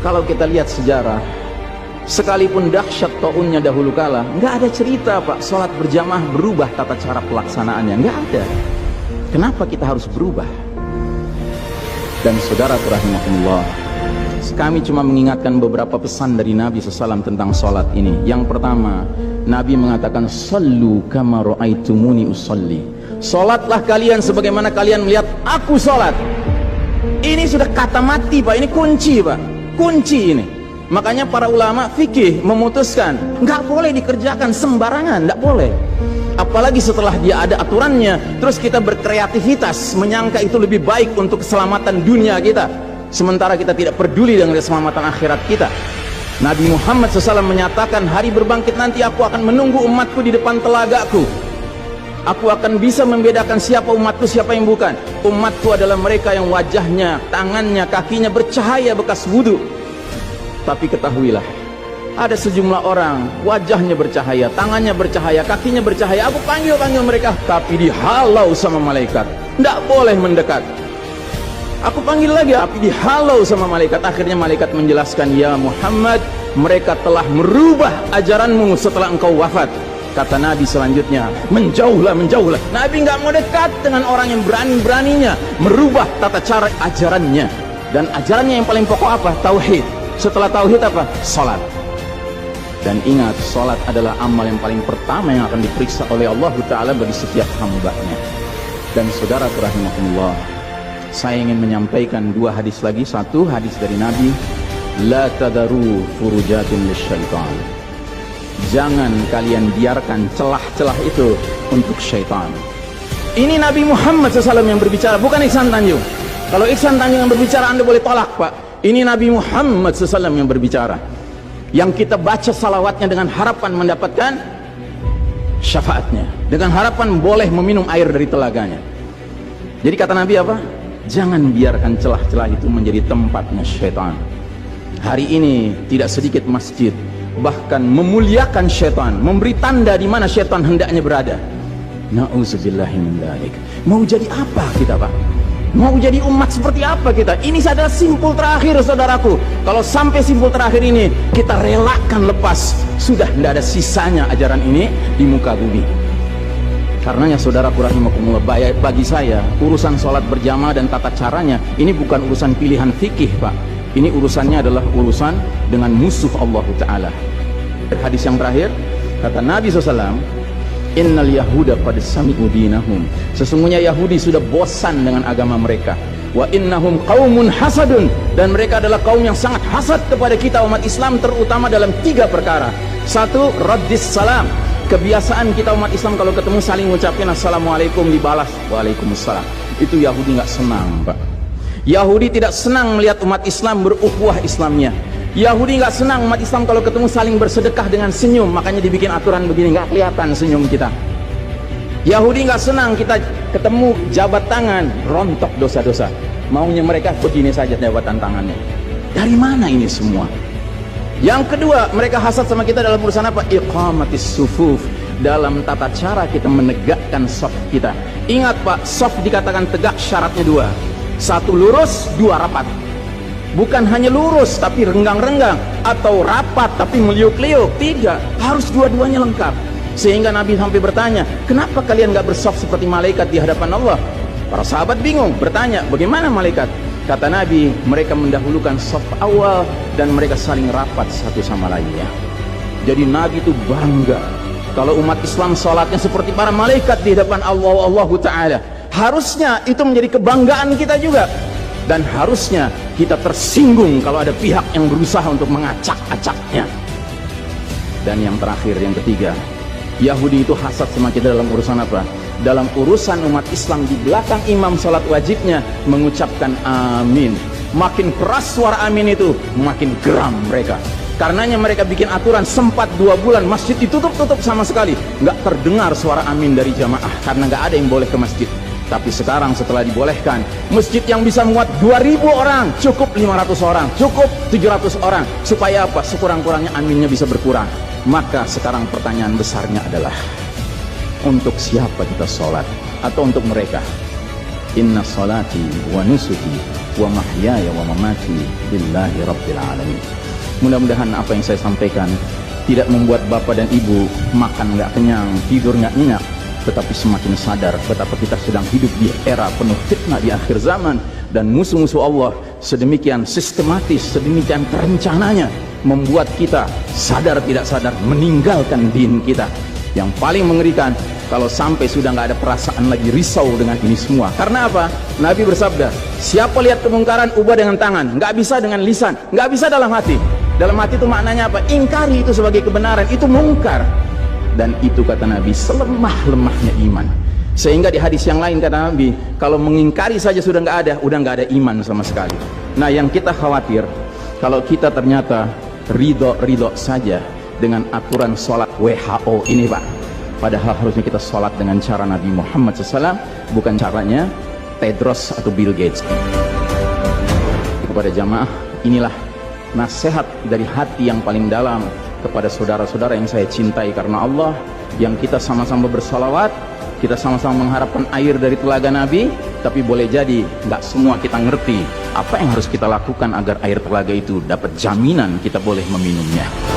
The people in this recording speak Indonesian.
Kalau kita lihat sejarah, sekalipun dahsyat ta'unnya dahulu kala, nggak ada cerita Pak sholat berjamaah berubah tata cara pelaksanaannya, nggak ada. Kenapa kita harus berubah? Dan saudara rahimahumullah, kami cuma mengingatkan beberapa pesan dari Nabi SAW tentang sholat ini. Yang pertama, Nabi mengatakan sallu kama ra'aitumuni usalli. Sholatlah kalian sebagaimana kalian melihat aku sholat. Ini sudah kata mati Pak, ini kunci Pak, kunci ini. Makanya para ulama fikih memutuskan nggak boleh dikerjakan sembarangan, nggak boleh. Apalagi setelah dia ada aturannya, terus kita berkreativitas menyangka itu lebih baik untuk keselamatan dunia kita, sementara kita tidak peduli dengan keselamatan akhirat kita. Nabi Muhammad SAW menyatakan hari berbangkit nanti aku akan menunggu umatku di depan telagaku. Aku akan bisa membedakan siapa umatku, siapa yang bukan. Umatku adalah mereka yang wajahnya, tangannya, kakinya bercahaya bekas wudhu. Tapi ketahuilah, ada sejumlah orang wajahnya bercahaya, tangannya bercahaya, kakinya bercahaya. Aku panggil mereka, tapi dihalau sama malaikat, tidak boleh mendekat. Aku panggil lagi, tapi dihalau sama malaikat. Akhirnya malaikat menjelaskan, ya Muhammad, mereka telah merubah ajaranmu setelah engkau wafat. Kata Nabi selanjutnya, menjauhlah, menjauhlah. Nabi nggak mau dekat dengan orang yang berani-beraninya merubah tata cara ajarannya. Dan ajarannya yang paling pokok apa? Tauhid. Setelah tauhid apa? Salat. Dan ingat, salat adalah amal yang paling pertama yang akan diperiksa oleh Allah Ta'ala bagi setiap hambanya. Dan saudara rahimahumullah, saya ingin menyampaikan dua hadis lagi. Satu hadis dari Nabi, la tadaru furujatin lisyaitan. Jangan kalian biarkan celah-celah itu untuk syaitan. Ini Nabi Muhammad SAW yang berbicara, bukan Iksan Tanjung. Kalau Iksan Tanjung yang berbicara, Anda boleh tolak Pak. Ini Nabi Muhammad SAW yang berbicara, yang kita baca salawatnya dengan harapan mendapatkan syafaatnya, dengan harapan boleh meminum air dari telaganya. Jadi kata Nabi apa? Jangan biarkan celah-celah itu menjadi tempatnya syaitan. Hari ini tidak sedikit masjid bahkan memuliakan syaitan, memberi tanda di mana syaitan hendaknya berada. Na'udzubillahi min dzalik. Mau jadi apa kita Pak? Mau jadi umat seperti apa kita? Ini adalah simpul terakhir saudaraku. Kalau sampai simpul terakhir ini kita relakan lepas, sudah tidak ada sisanya ajaran ini di muka bumi. Karenanya saudaraku rahimakumullah, bagi saya urusan sholat berjamaah dan tata caranya ini bukan urusan pilihan fikih Pak. Ini urusannya adalah urusan dengan musuh Allah Ta'ala. Hadis yang terakhir, kata Nabi SAW, innal yahuda qad sami'u dinahum. Sesungguhnya Yahudi sudah bosan dengan agama mereka. Wa innahum qaumun hasadun. Dan mereka adalah kaum yang sangat hasad kepada kita umat Islam, terutama dalam 3 perkara. Satu, raddis salam. Kebiasaan kita umat Islam kalau ketemu saling ngucapin assalamualaikum, dibalas waalaikumsalam. Itu Yahudi nggak senang Pak. Yahudi tidak senang melihat umat Islam berukhuwah Islamnya. Yahudi nggak senang umat Islam kalau ketemu saling bersedekah dengan senyum, makanya dibikin aturan begini, nggak kelihatan senyum kita. Yahudi nggak senang kita ketemu jabat tangan, rontok dosa-dosa. Maunya mereka begini saja jabatan tangannya. Dari mana ini semua? Yang kedua, mereka hasad sama kita dalam urusan apa? Iqamatis sufuf, dalam tata cara kita menegakkan saf kita. Ingat Pak, saf dikatakan tegak syaratnya 2. 1 lurus, 2 rapat. Bukan hanya lurus tapi renggang-renggang, atau rapat tapi meliuk-liuk. Tidak, harus dua-duanya lengkap. Sehingga Nabi sampai bertanya, kenapa kalian gak bersaf seperti malaikat di hadapan Allah? Para sahabat bingung, bertanya, bagaimana malaikat? Kata Nabi, mereka mendahulukan saf awal dan mereka saling rapat satu sama lainnya. Jadi Nabi itu bangga kalau umat Islam sholatnya seperti para malaikat di hadapan Allah Ta'ala. Harusnya itu menjadi kebanggaan kita juga. Dan harusnya kita tersinggung kalau ada pihak yang berusaha untuk mengacak-acaknya. Dan yang terakhir, yang ketiga, Yahudi itu hasad sama kita dalam urusan apa? Dalam urusan umat Islam di belakang imam sholat wajibnya mengucapkan amin. Makin keras suara amin itu, makin geram mereka. Karenanya mereka bikin aturan, sempat 2 bulan masjid ditutup-tutup sama sekali, nggak terdengar suara amin dari jamaah karena nggak ada yang boleh ke masjid. Tapi sekarang setelah dibolehkan, masjid yang bisa muat 2000 orang, cukup 500 orang, cukup 700 orang. Supaya apa? Sekurang-kurangnya aminnya bisa berkurang. Maka sekarang pertanyaan besarnya adalah, untuk siapa kita sholat? Atau untuk mereka? inna salati wa nusuki wa mahyaya wa mamati lillahi rabbil alamin. Mudah-mudahan apa yang saya sampaikan tidak membuat bapak dan ibu makan nggak kenyang, tidur nggak nyenyak, tetapi semakin sadar betapa kita sedang hidup di era penuh fitnah di akhir zaman, dan musuh-musuh Allah sedemikian sistematis, sedemikian terencananya membuat kita sadar tidak sadar meninggalkan din kita. Yang paling mengerikan kalau sampai sudah nggak ada perasaan lagi risau dengan ini semua. Karena apa? Nabi bersabda, siapa lihat kemungkaran ubah dengan tangan, nggak bisa dengan lisan, nggak bisa dalam hati. Dalam hati itu maknanya apa? Ingkari itu sebagai kebenaran, itu mungkar. Dan itu kata Nabi selemah-lemahnya iman. Sehingga di hadis yang lain kata Nabi, kalau mengingkari saja sudah nggak ada, udah nggak ada iman sama sekali. Nah, yang kita khawatir kalau kita ternyata ridho saja dengan aturan sholat WHO ini, Pak. Padahal harusnya kita sholat dengan cara Nabi Muhammad SAW, bukan caranya Tedros atau Bill Gates. Kepada jamaah, inilah nasihat dari hati yang paling dalam kepada saudara-saudara yang saya cintai karena Allah, yang kita sama-sama bersalawat, kita sama-sama mengharapkan air dari telaga Nabi, tapi boleh jadi nggak semua kita ngerti apa yang harus kita lakukan agar air telaga itu dapat jaminan kita boleh meminumnya.